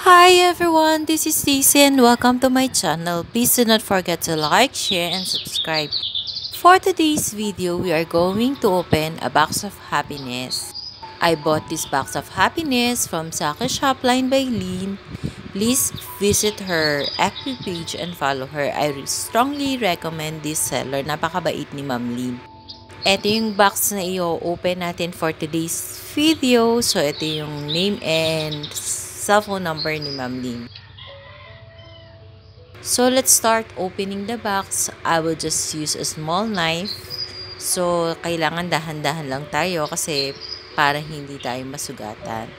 Hi everyone, this is Stacy and welcome to my channel. Please do not forget to like, share, and subscribe. For today's video, we are going to open a box of happiness. I bought this box of happiness from Saki Shopline by Lynn. Please visit her FB page and follow her. I strongly recommend this seller. Napakabait ni Ma'am Lynn. Ito yung box na i-open natin for today's video. So, ito yung name and cellphone number ni Ma'am Lynn. So, let's start opening the box. I will just use a small knife. So, kailangan dahan-dahan lang tayo kasi para hindi tayo masugatan.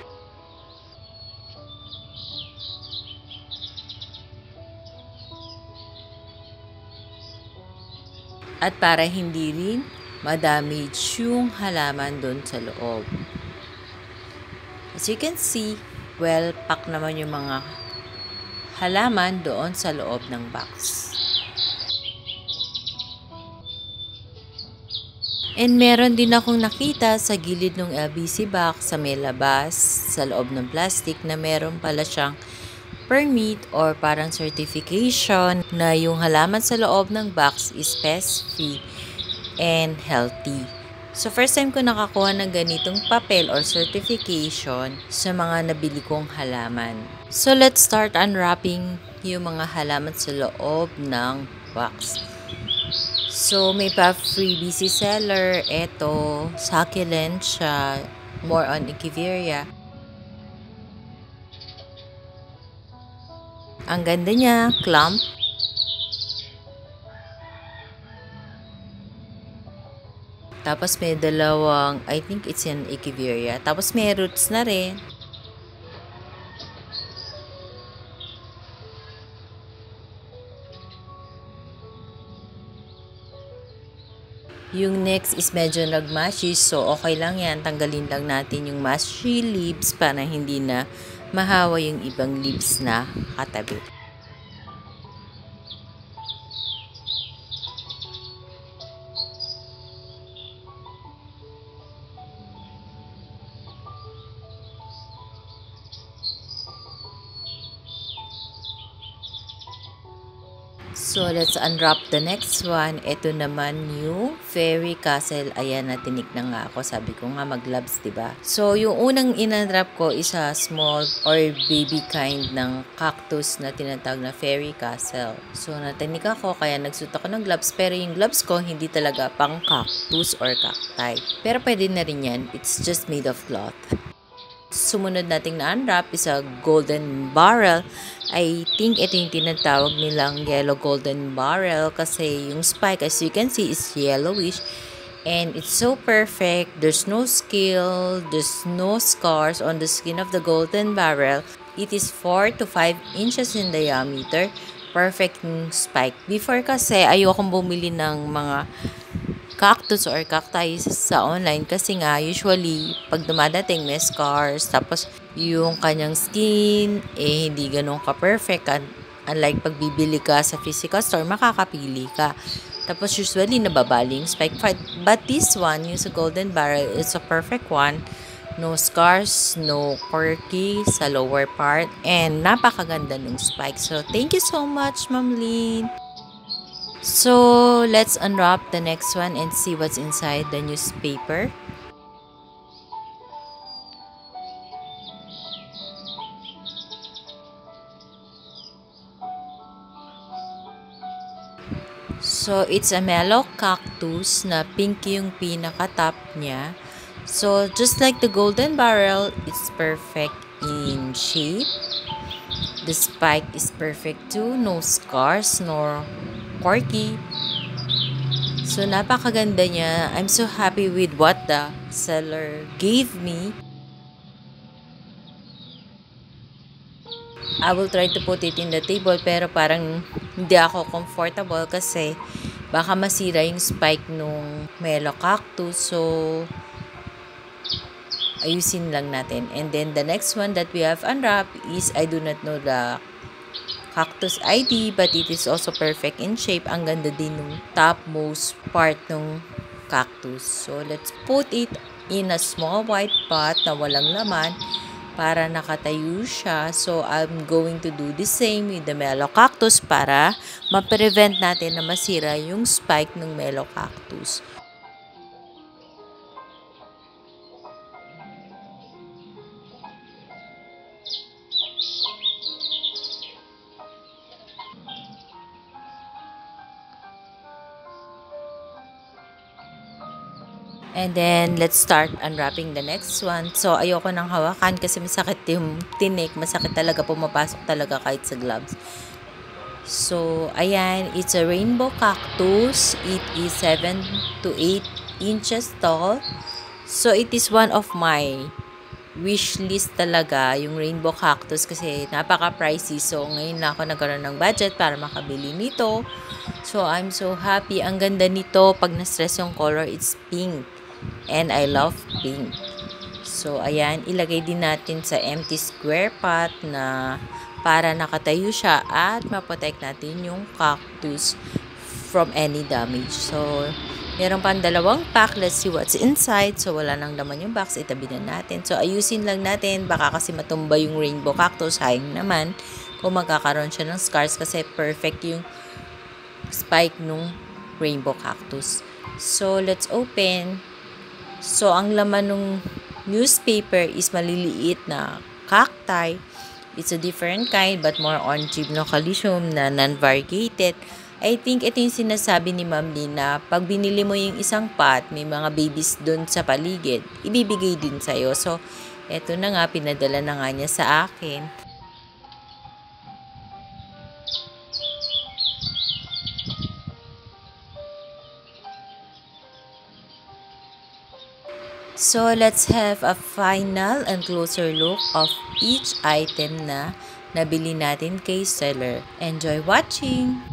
At para hindi rin ma-damage yung halaman doon sa loob. As you can see, well packed naman yung mga halaman doon sa loob ng box. And meron din akong nakita sa gilid ng LBC box sa may labas sa loob ng plastic na meron pala siyang permit or parang certification na yung halaman sa loob ng box is pest-free and healthy. So, first time ko nakakuha ng ganitong papel or certification sa mga nabili kong halaman. So, let's start unwrapping yung mga halaman sa loob ng box. So, may pa freebie seller. Ito, succulent siya. More on Echeveria. Ang ganda niya, clump. Tapos may dalawang, I think it's an Echeveria. Tapos may roots na rin. Yung next is medyo nagmashy, so okay lang yan. Tanggalin lang natin yung mushy leaves para hindi na mahawa yung ibang leaves na katabi. So, let's unwrap the next one. Ito naman yung fairy castle. Ayan, natinik na nga ako. Sabi ko nga mag-gloves, diba? So, yung unang in-unwrap ko is a small or baby kind ng cactus na tinatawag na fairy castle. So, natinik ako kaya nagsuot ako ng gloves. Pero yung gloves ko, hindi talaga pang cactus or cacti. Pero pwede na rin yan. It's just made of cloth. Sumunod nating na-unwrap is a golden barrel. I think ito yung tinatawag nilang yellow golden barrel kasi yung spike as you can see is yellowish and it's so perfect. There's no scale, there's no scars on the skin of the golden barrel. It is 4 to 5 inches in diameter. Perfect yung spike. Before kasi ayokong bumili ng mga cactus or cacti sa online kasi nga usually pag dumadating may scars tapos yung kanyang skin hindi ganun ka-perfect unlike pag bibili ka sa physical store makakapili ka tapos usually nababali yung spike but this one yung sa golden barrel is a perfect one, no scars, no quirky sa lower part and napakaganda ng spike. So thank you so much Ma'am Lynn. So, let's unwrap the next one and see what's inside the newspaper. So, it's a mellow cactus na pink yung pinaka-top niya. So, just like the golden barrel, it's perfect in shape. The spike is perfect too. No scars, nor quirky. So, napakaganda niya. I'm so happy with what the seller gave me. I will try to put it in the table pero parang hindi ako comfortable kasi baka masira yung spike nung mellow cactus. So, ayusin lang natin. And then, the next one that we have unwrapped is, I do not know the cactus ID, but it is also perfect in shape. Ang ganda din ng topmost part ng cactus. So, let's put it in a small white pot na walang laman para nakatayo siya. So, I'm going to do the same with the Mellow Cactus para ma-prevent natin na masira yung spike ng Mellow Cactus. And then, let's start unwrapping the next one. So, ayoko nang hawakan kasi masakit yung tinik. Masakit talaga, pumapasok talaga kahit sa gloves. So, ayan, it's a rainbow cactus. It is 7 to 8 inches tall. So, it is one of my wish list talaga, yung rainbow cactus kasi napaka-pricey. So, ngayon na ako nagkaroon ng budget para makabili nito. So, I'm so happy. Ang ganda nito. Pag na-stress yung color, it's pink. And I love pink. So, ayan, ilagay din natin sa empty square pot na para nakatayo siya at maprotect natin yung cactus from any damage. So, meron pang dalawang pack. Let's see what's inside. So, wala nang laman yung box. Itabi na natin. So, ayusin lang natin. Baka kasi matumba yung rainbow cactus. Sayang naman kung magkakaroon siya ng scars kasi perfect yung spike nung rainbow cactus. So, let's open. So, ang laman ng newspaper is maliliit na cacti. It's a different kind but more on gymnocalycium na non-variegated. I think ito yung sinasabi ni Ma'am Lynn na pag binili mo yung isang pot, may mga babies doon sa paligid, ibibigay din sa'yo. So, eto na nga, pinadala na nga niya sa akin. So, let's have a final and closer look of each item na nabili natin kay seller. Enjoy watching!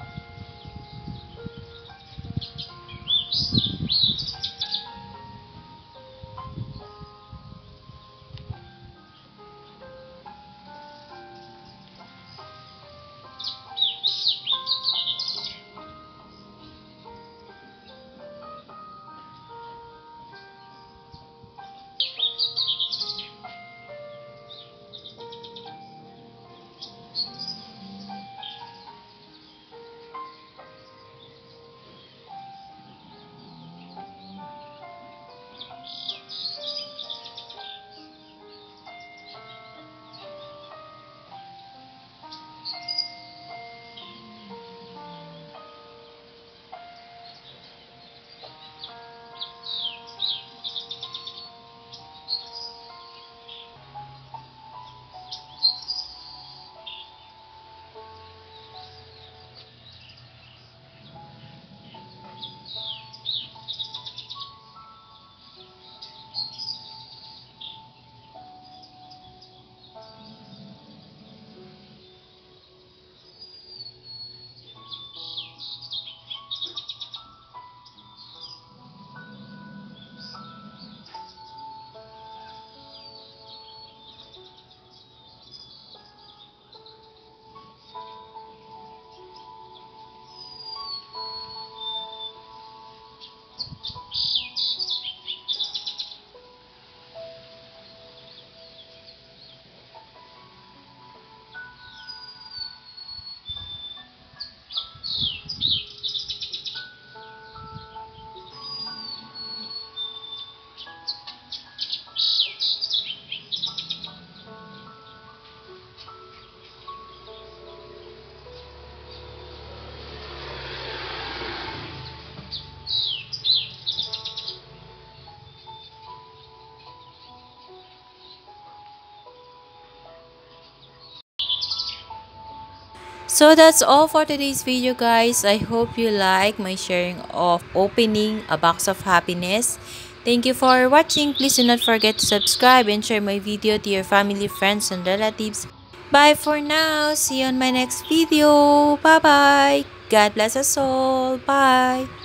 So that's all for today's video, guys. I hope you like my sharing of opening a box of happiness. Thank you for watching. Please do not forget to subscribe and share my video to your family, friends, and relatives. Bye for now. See you on my next video. Bye-bye. God bless us all. Bye.